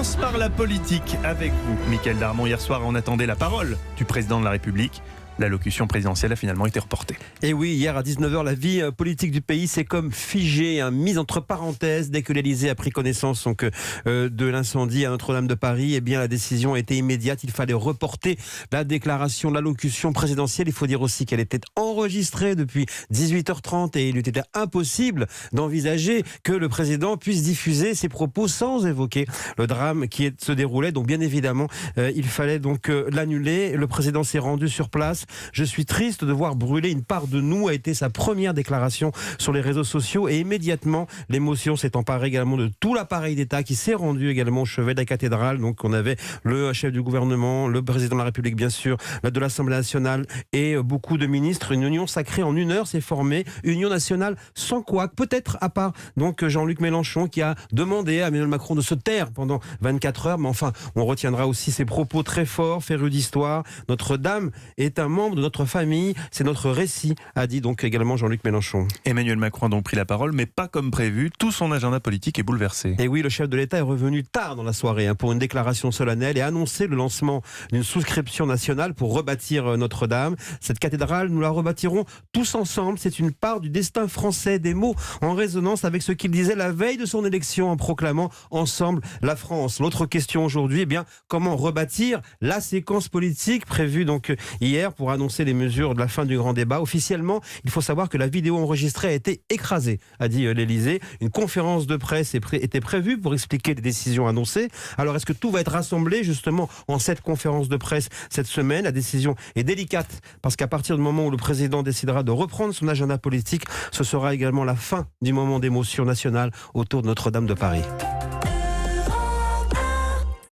commence par la politique avec vous, Mickaël Darmon. Hier soir, on attendait la parole du président de la République. L'allocution présidentielle a finalement été reportée. Et oui, hier à 19h, la vie politique du pays s'est comme figée, mise entre parenthèses. Dès que l'Élysée a pris connaissance de l'incendie à Notre-Dame de Paris, eh bien, la décision a été immédiate. Il fallait reporter la déclaration, l'allocution présidentielle. Il faut dire aussi qu'elle était enregistrée depuis 18h30 et il eût été impossible d'envisager que le président puisse diffuser ses propos sans évoquer le drame qui se déroulait. Donc bien évidemment, il fallait donc l'annuler. Le président s'est rendu sur place. Je suis triste de voir brûler une part de nous, a été sa première déclaration sur les réseaux sociaux et immédiatement l'émotion s'est emparée également de tout l'appareil d'État qui s'est rendu également au chevet de la cathédrale. Donc on avait le chef du gouvernement, le président de la République bien sûr, de l'Assemblée nationale et beaucoup de ministres. Une union sacrée en une heure s'est formée, union nationale sans couac, peut-être à part donc Jean-Luc Mélenchon qui a demandé à Emmanuel Macron de se taire pendant 24 heures. Mais enfin, on retiendra aussi ses propos très forts, férus d'histoire. Notre-Dame est un membre de notre famille, c'est notre récit, a dit donc également Jean-Luc Mélenchon. Emmanuel Macron a donc pris la parole, mais pas comme prévu. Tout son agenda politique est bouleversé. Et oui, le chef de l'État est revenu tard dans la soirée pour une déclaration solennelle et annoncer le lancement d'une souscription nationale pour rebâtir Notre-Dame. Cette cathédrale, nous la rebâtirons tous ensemble. C'est une part du destin français, des mots en résonance avec ce qu'il disait la veille de son élection en proclamant ensemble la France. L'autre question aujourd'hui, eh bien, comment rebâtir la séquence politique prévue donc hier pour annoncer les mesures de la fin du grand débat. Officiellement, il faut savoir que la vidéo enregistrée a été écrasée, a dit l'Élysée. Une conférence de presse était prévue pour expliquer les décisions annoncées. Alors, est-ce que tout va être rassemblé justement en cette conférence de presse cette semaine? La décision est délicate parce qu'à partir du moment où le président décidera de reprendre son agenda politique, ce sera également la fin du moment d'émotion nationale autour de Notre-Dame de Paris.